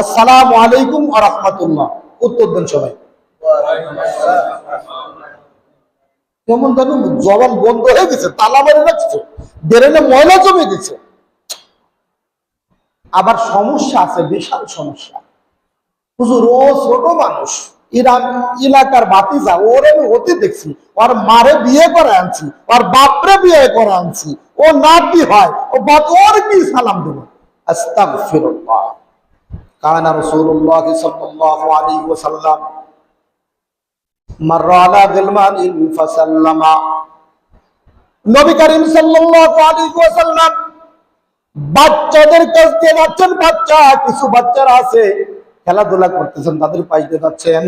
আসসালামু আলাইকুম ওয়া রাহমাতুল্লাহ, উত্তর দেন সবাই। কেমন জানো জবান বন্ধ হয়ে গেছে, তালা মেরে রাখছে, বেরেনে ময়লা জমে গেছে। আবার সমস্যা আছে, বিশাল সমস্যা। হুজুর ও ছোট মানুষ, এলাকার বাতিজা, ওর আমি হতে দেখছি, ওর মারে বিয়ে করে আনছি, ওর বাপরে বিয়ে করে আনছি, ও নাতি হয়, ও বাপ, ওর কি সালাম দেব? আস্তাগফিরুল্লাহ। কানা রাসূলুল্লাহ সাল্লাল্লাহু আলাইহি ওয়াসাল্লাম মাররা আলা গিলমানিন ফাসাল্লামা। নবী করিম সাল্লাল্লাহু আলাইহি ওয়াসাল্লাম বাচ্চাদের কাছ দিয়ে যাচ্ছেন, কিছু বাচ্চারা আছে খেলাধুলা করতেছেন, তাদের পাইতে যাচ্ছেন,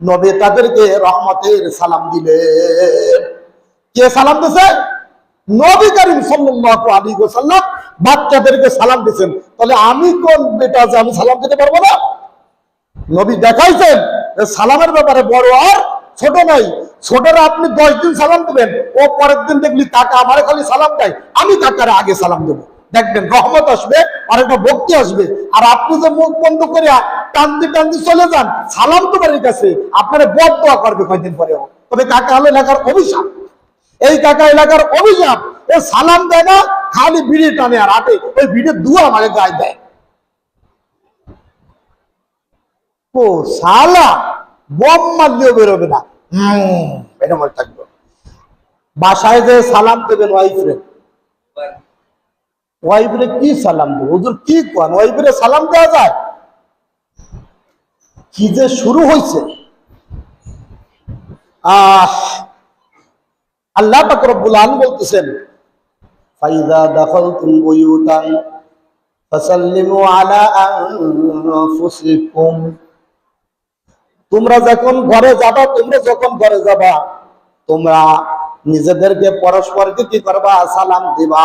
নবী তাদেরকে রহমতের সালাম দিলেন। কে সালাম দিছে? নবী করিম সাল্লাল্লাহু আলাইহি ওয়াসাল্লাম বাচ্চাদেরকে সালাম দিয়েছেন। তাহলে আমি কোন বেটা যে আমি সালাম দিতে পারবো না? নবী দেখাইছেন সালামের ব্যাপারে বড় আর ছোট নাই। ছোটরা আপনি 10 দিন সালাম দেবেন, ও পরের দিন দেখলি কাকা আমার খালি সালাম দেয়, আমি কাকারে আগে সালাম দেবো, দেখবেন রহমত আসবে আর একটা ভক্তি আসবে। আর আপনি যে মুখ বন্ধ করে টানতে টানতে চলে যান, সালাম তোমার কাছে আপনারা বদ দোয়া করবে কয়েকদিন পরেও। তবে কাকা হলো এলাকার অভিশাপ, এই কাকা এলাকার অভিশাপ। এ সালাম দেয় না, খালি বিড়ি টানে আর আটে, ওই বিড়ির দুয়া আমাকে গায়ে দেয়। ও সালা বম মারলেও বেরোবে না, এরকম থাকবে। বাসায় যে সালাম দেবেন ওয়াইফরে কি সালাম দেবো? হুজুর কি কোন ওয়াইফরে সালাম দেওয়া যায়? কি যে শুরু হয়েছে। আল্লাহ পাক রব্বুল আলামিন বলতেছেন, ফাইযা দাখালতুম বুয়ুতান ফাসাল্লিমু আলা আনফুসিকুম। তোমরা যখন ঘরে যাবা, তোমরা নিজেদেরকে পরস্পরকে কি করবা? সালাম দিবা।